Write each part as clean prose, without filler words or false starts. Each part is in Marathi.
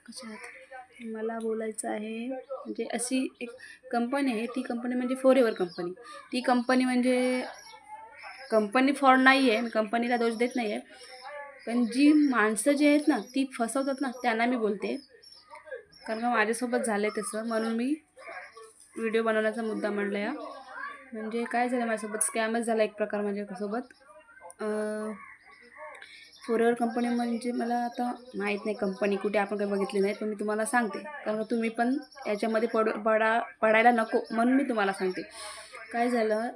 कशा आहात? मला बोलायचं आहे म्हणजे अशी एक कंपनी आहे, ती कंपनी म्हणजे फॉरेवर कंपनी. ती कंपनी म्हणजे कंपनी फ्रॉड नाही आहे, मी कंपनीला दोष देत नाही आहे. पण जी माणसं जी आहेत ना, ती फसवतात ना, त्यांना मी बोलते. कारण का माझ्यासोबत झालं आहे तसं, म्हणून मी व्हिडिओ बनवण्याचा मुद्दा मांडला या. म्हणजे काय झालं माझ्यासोबत स्कॅमच झाला एक प्रकार माझ्यासोबत. फॉरेवर कंपनी म्हणजे मला आता माहीत नाही कंपनी कुठे आपण काही बघितली नाही, पण मी तुम्हाला सांगते. कारण का तुम्ही पण याच्यामध्ये पडायला नको म्हणून मी तुम्हाला सांगते. काय झालं,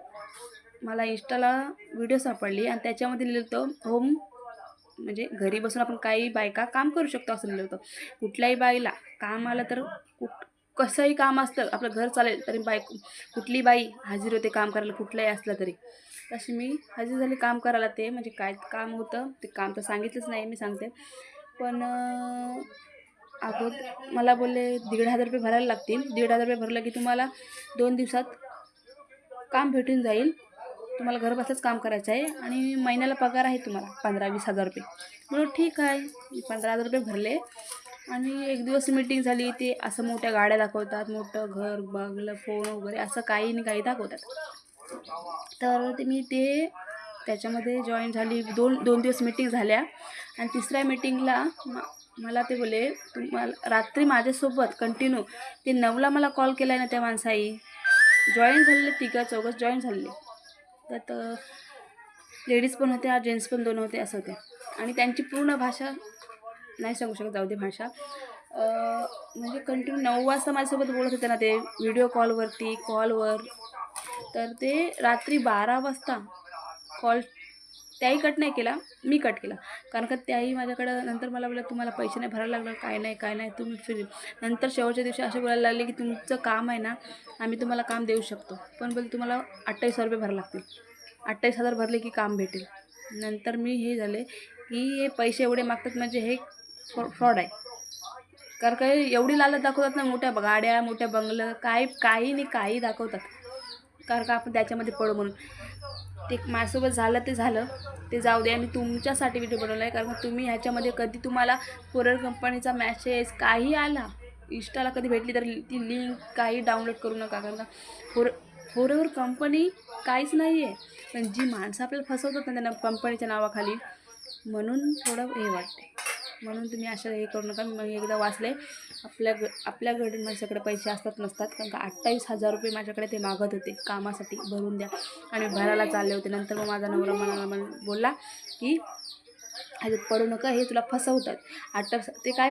मला इंस्टाला व्हिडिओ सापडली आणि त्याच्यामध्ये लिहिलं होतं होम म्हणजे घरी बसून आपण काही बायका काम करू शकतो असं लिहिलं होतं. कुठल्याही बाईला काम आलं तर कसंही काम असतं आपलं घर चालेल तरी कुठली बाई हजर होते काम करायला कुठलंही असलं तरी. तशी मी हजर झाली काम करायला. ते म्हणजे काय काम होतं ते काम तर सांगितलंच नाही मी सांगते. पण मला बोलले ₹1,500 भरायला लागतील. ₹1,500 भरलं की तुम्हाला 2 दिवसात काम भेटून जाईल. तुम्हाला घर बसल्याच काम करायचं आहे आणि महिन्याला पगार आहे तुम्हाला 15,000-20,000 रुपये. म्हणून ठीक आहे. मी ₹15,000 भरले आणि एक दिवस मीटिंग झाली. ते असं मोठ्या गाड्या दाखवतात, मोठं घर, बंगलं, फोन वगैरे असं काही ना काही दाखवतात. तर ते त्याच्यामध्ये जॉईन झाली. 2 दिवस मीटिंग झाल्या आणि तिसऱ्या मीटिंगला मला ते बोलले तुम्हाला रात्री माझ्यासोबत कंटिन्यू ते 9ला मला कॉल केला आहे ना त्या माणसाई. जॉईन झालेले तिघं-चौघं जॉईन झालेले. त्यात लेडीज पण होत्या, जेंट्स पण 2 होते असं होते. आणि त्यांची पूर्ण भाषा नाही सांगू शकत, जाऊ दे भाषा. म्हणजे कंटिन्यू 9 वाजता माझ्यासोबत बोलत होते ना ते व्हिडिओ कॉलवर. तर ते रात्री 12 वाजता कॉल त्याही कट नाही केला, मी कट केला. कारण का त्याही माझ्याकडं नंतर मला बोलल्या, "तुम्हाला पैसे नाही भरायला लागणार." काय नाही, तुम्ही फ्री." नंतर शेवटच्या दिवशी असे बोलायला लागले, की "तुमचं काम आहे ना, आम्ही तुम्हाला काम देऊ शकतो. पण बोल तुम्हाला ₹28,000 भरावे लागतील. 28,000 भरले की काम भेटेल." नंतर मी हे झाले, की हे पैसे एवढे मागतात म्हणजे हे फ्रॉड आहे. कारण का एवढी लालच दाखवतात ना, मोठ्या गाड्या, मोठ्या बंगलं, काही नाही काही दाखवतात. कारण का आपण त्याच्यामध्ये पडू म्हणून. ते माझ्यासोबत झालं ते झालं, ते जाऊ दे. आणि तुमच्यासाठी व्हिडिओ बनवला आहे. कारण तुम्ही ह्याच्यामध्ये कधी तुम्हाला कोरिअर कंपनीचा मेसेज काही आला, इंस्टाला कधी भेटली तर ती लिंक काही डाउनलोड करू नका. कारण का फॉरेवर कंपनी काहीच नाही आहे. पण जी माणसं आपल्याला फसवतात ना त्यांना कंपनीच्या नावाखाली, म्हणून थोडं हे वाटते. म्हणून तुम्ही असं हे करू नका. मी एकदा वाचले, आपल्याकडे माझ्याकडे पैसे असतात नसतात. कारण का 28,000 रुपये माझ्याकडे ते मागत होते कामासाठी भरून द्या आणि भरायला चालले होते. नंतर मग माझा नवरा मला बोलला की ह्याच्यात पडू नका, हे तुला फसवतात. ते काय